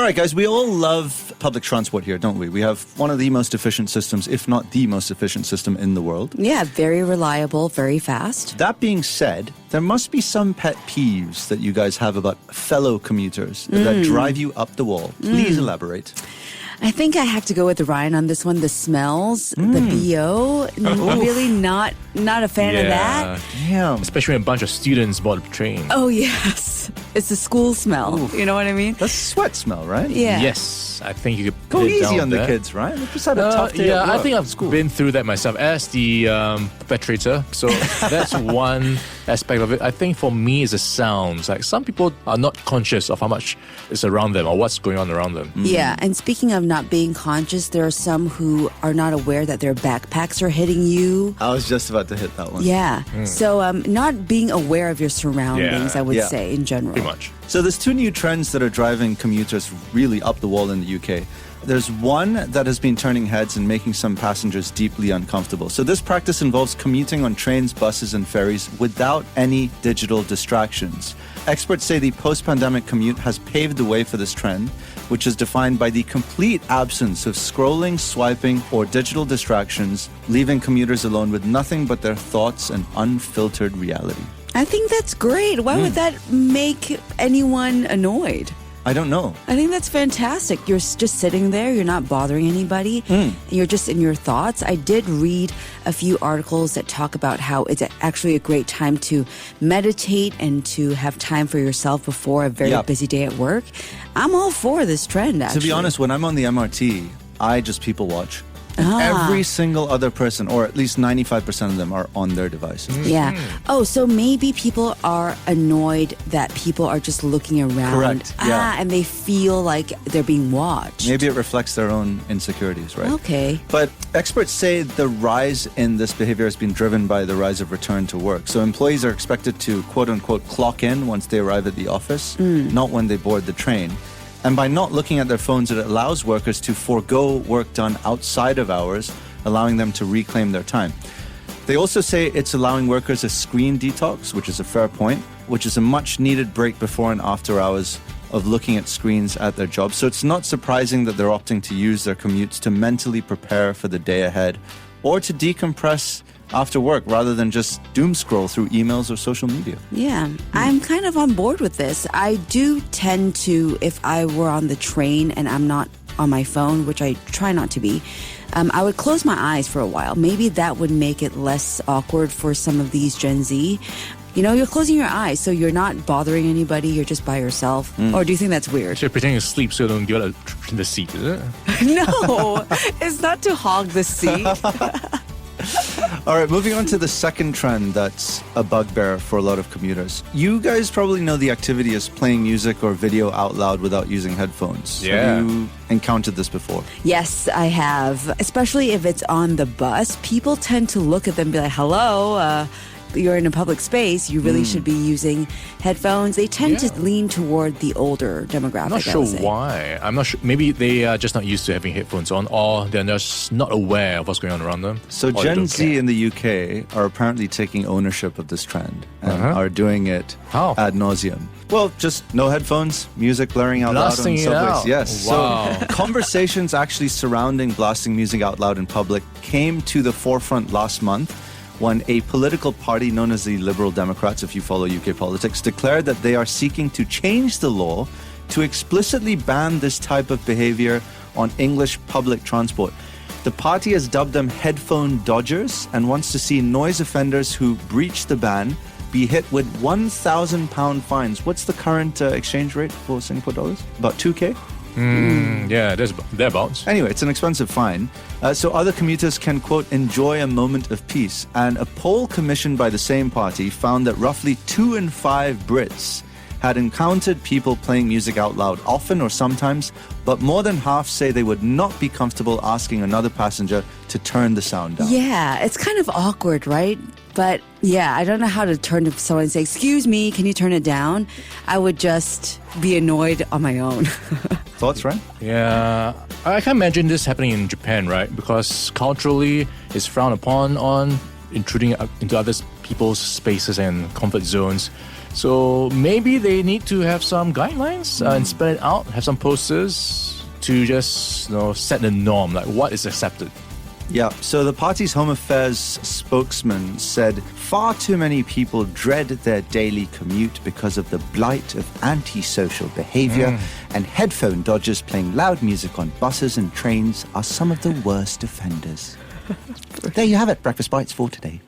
All right, guys, we all love public transport here, don't we? We have one of the most efficient systems, if not the most efficient system in the world. Yeah, very reliable, very fast. That being said, there must be some pet peeves that you guys have about fellow commuters that drive you up the wall. Please elaborate. I think I have to go with Ryan on this one. The smells, the BO, really not a fan of that. Damn. Especially when a bunch of students board the train. Oh, yes. It's the school smell. Oof. You know what I mean? That's sweat smell, right? Yeah. Yes, I think you could Go put it easy down on the there. kids, right? They just had a tough day Yeah, at I work. think I've been through that myself as the perpetrator. So that's one aspect of it. I think for me, it's the sounds. Like some people are not conscious of how much is around them or what's going on around them. Yeah, and speaking of not being conscious, there are some who are not aware that their backpacks are hitting you. I was just about to hit that one. Yeah. So not being aware of your surroundings, Yeah. I would Yeah. say, in general. Pretty much. So there's two new trends that are driving commuters really up the wall in the UK. There's one that has been turning heads and making some passengers deeply uncomfortable. So this practice involves commuting on trains, buses, and ferries without any digital distractions. Experts say the post-pandemic commute has paved the way for this trend, which is defined by the complete absence of scrolling, swiping, or digital distractions, leaving commuters alone with nothing but their thoughts and unfiltered reality. I think that's great. Why would that make anyone annoyed? I don't know. I think that's fantastic. You're just sitting there. You're not bothering anybody. And you're just in your thoughts. I did read a few articles that talk about how it's actually a great time to meditate and to have time for yourself before a very busy day at work. I'm all for this trend, actually. To be honest, when I'm on the MRT, I just people watch. And every single other person, or at least 95% of them, are on their devices. Yeah. Oh, so maybe people are annoyed that people are just looking around. Correct, yeah. And they feel like they're being watched. Maybe it reflects their own insecurities, right? Okay. But experts say the rise in this behavior has been driven by the rise of return to work. So employees are expected to, quote unquote, clock in once they arrive at the office, not when they board the train. And by not looking at their phones, it allows workers to forego work done outside of hours, allowing them to reclaim their time. They also say it's allowing workers a screen detox, which is a fair point, which is a much needed break before and after hours of looking at screens at their jobs. So it's not surprising that they're opting to use their commutes to mentally prepare for the day ahead or to decompress after work rather than just doom scroll through emails or social media. Yeah, I'm kind of on board with this. I do tend to, if I were on the train and I'm not on my phone, which I try not to be, I would close my eyes for a while. Maybe that would make it less awkward for some of these Gen Z. You know, you're closing your eyes, so you're not bothering anybody. You're just by yourself. Or do you think that's weird? So you're pretending to sleep so you don't get out of the seat, is it? No, it's not to hog the seat. All right, moving on to the second trend that's a bugbear for a lot of commuters. You guys probably know the activity is playing music or video out loud without using headphones. Yeah. Have you encountered this before? Yes, I have. Especially if it's on the bus. People tend to look at them and be like, hello, you're in a public space. You really should be using headphones. They tend to lean toward the older demographic. I'm not sure why. I'm not sure. Maybe they are just not used to having headphones on, or they're just not aware of what's going on around them. So or they Gen don't Z care. in the UK are apparently taking ownership of this trend and are doing it How? ad nauseum. Well, just no headphones, music blaring out Blasting it loud on subways. out. Yes. Wow. So conversations actually surrounding blasting music out loud in public came to the forefront last month when a political party known as the Liberal Democrats, if you follow UK politics, declared that they are seeking to change the law to explicitly ban this type of behavior on English public transport. The party has dubbed them headphone dodgers and wants to see noise offenders who breach the ban be hit with £1,000 fines. What's the current exchange rate for Singapore dollars? About 2K? Yeah, thereabouts. Anyway, it's an expensive fine. So other commuters can, quote, enjoy a moment of peace. And a poll commissioned by the same party found that roughly 2 in 5 Brits had encountered people playing music out loud often or sometimes, but more than half say they would not be comfortable asking another passenger to turn the sound down. Yeah, it's kind of awkward, right? But yeah, I don't know how to turn to someone and say, excuse me, can you turn it down? I would just be annoyed on my own. Thoughts, right? Yeah, I can imagine this happening in Japan, right? Because culturally, it's frowned upon on intruding into other people's spaces and comfort zones. So maybe they need to have some guidelines and spell it out, have some posters to just set the norm, like what is accepted. Yeah, so the party's Home Affairs spokesman said far too many people dread their daily commute because of the blight of antisocial behavior, and headphone dodgers playing loud music on buses and trains are some of the worst offenders. There you have it, Breakfast Bites for today.